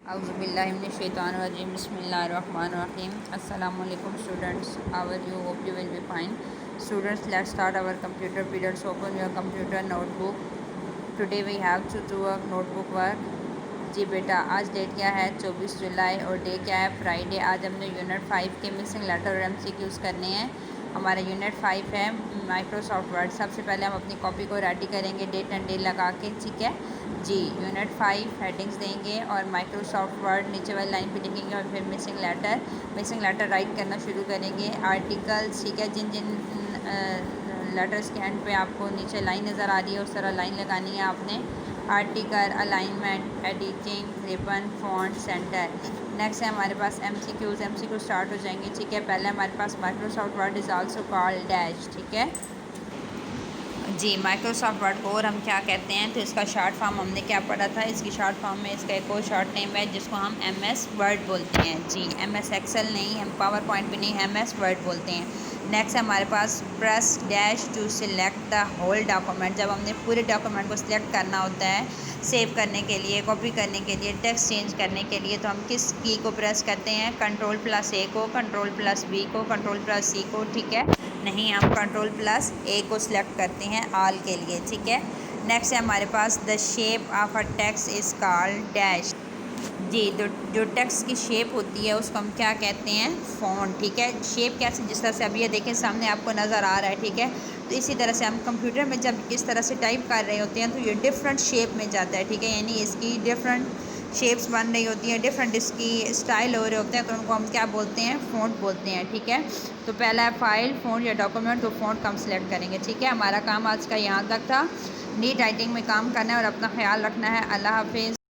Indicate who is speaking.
Speaker 1: Auzubillahiminash-shaytanir-rajim. Bismillahir-rahmanir-rahim. Assalamualaikum students. How are you? Hope you will be fine. Students, let's start our computer period. So open your computer notebook. Today we have to do a notebook work. जी बेटा, आज date क्या है? 24 जुलाई और day क्या है? Friday. आज हमने unit 5 के मिसिंग लेटर और MCQs करने हैं। हमारा यूनिट 5 है माइक्रोसॉफ्ट वर्ड। सबसे पहले हम अपनी कॉपी को रेडी करेंगे डेट एंड डे लगा के, ठीक है जी। यूनिट 5 हेडिंग्स देंगे और माइक्रोसॉफ्ट वर्ड नीचे वाली लाइन पे लिखेंगे और फिर मिसिंग लेटर राइट करना शुरू करेंगे। आर्टिकल्स, ठीक है, जिन जिन लेटर्स के एंड पे आपको नीचे लाइन नज़र आ रही है उस तरह लाइन लगानी है आपने। Article, alignment, editing, ribbon, font, centre. Next है हमारे पास MCQ स्टार्ट हो जाएंगे, ठीक है। पहले हमारे पास Microsoft Word is also called dash, ठीक है जी। माइक्रोसॉफ्ट वर्ड को और हम क्या कहते हैं, तो इसका शॉर्ट फॉर्म हमने क्या पढ़ा था। इसकी शॉर्ट फॉर्म में इसका एक और शॉर्ट नेम है जिसको हम MS वर्ड बोलते हैं जी। MS एक्सेल नहीं, हम पावर पॉइंट भी नहीं, MS वर्ड बोलते हैं। नेक्स्ट है हमारे पास press dash to select the whole document. जब हमने पूरे डॉक्यूमेंट को सिलेक्ट करना होता है सेव करने के लिए, कॉपी करने के लिए, टेक्स्ट चेंज करने के लिए, तो हम किस की को प्रेस करते हैं? Ctrl+A को, Ctrl+B को, Ctrl+C को, ठीक है। नहीं, हम Ctrl+A को सिलेक्ट करते हैं ऑल के लिए, ठीक है। नेक्स्ट है हमारे पास the shape of a text is called dash जी। जो टेक्स्ट की शेप होती है उसको हम क्या कहते हैं? फ़ॉन्ट, ठीक है। शेप कैसे, जिस तरह से अभी ये देखें सामने आपको नज़र आ रहा है, ठीक है। तो इसी तरह से हम कंप्यूटर में जब इस तरह से टाइप कर रहे होते हैं तो ये डिफरेंट शेप में जाता है, ठीक है। यानी इसकी डिफरेंट शेप्स बन रही होती हैं, डिफरेंट इसकी स्टाइल हो रहे होते हैं, तो उनको हम क्या बोलते हैं? फ़ॉन्ट बोलते हैं, ठीक है। तो पहला है फाइल, फ़ॉन्ट या डॉक्यूमेंट, तो फ़ॉन्ट का हम सिलेक्ट करेंगे, ठीक है। हमारा काम आज का यहाँ तक था। नीट राइटिंग में काम करना है और अपना ख्याल रखना है। अल्लाह हाफिज़।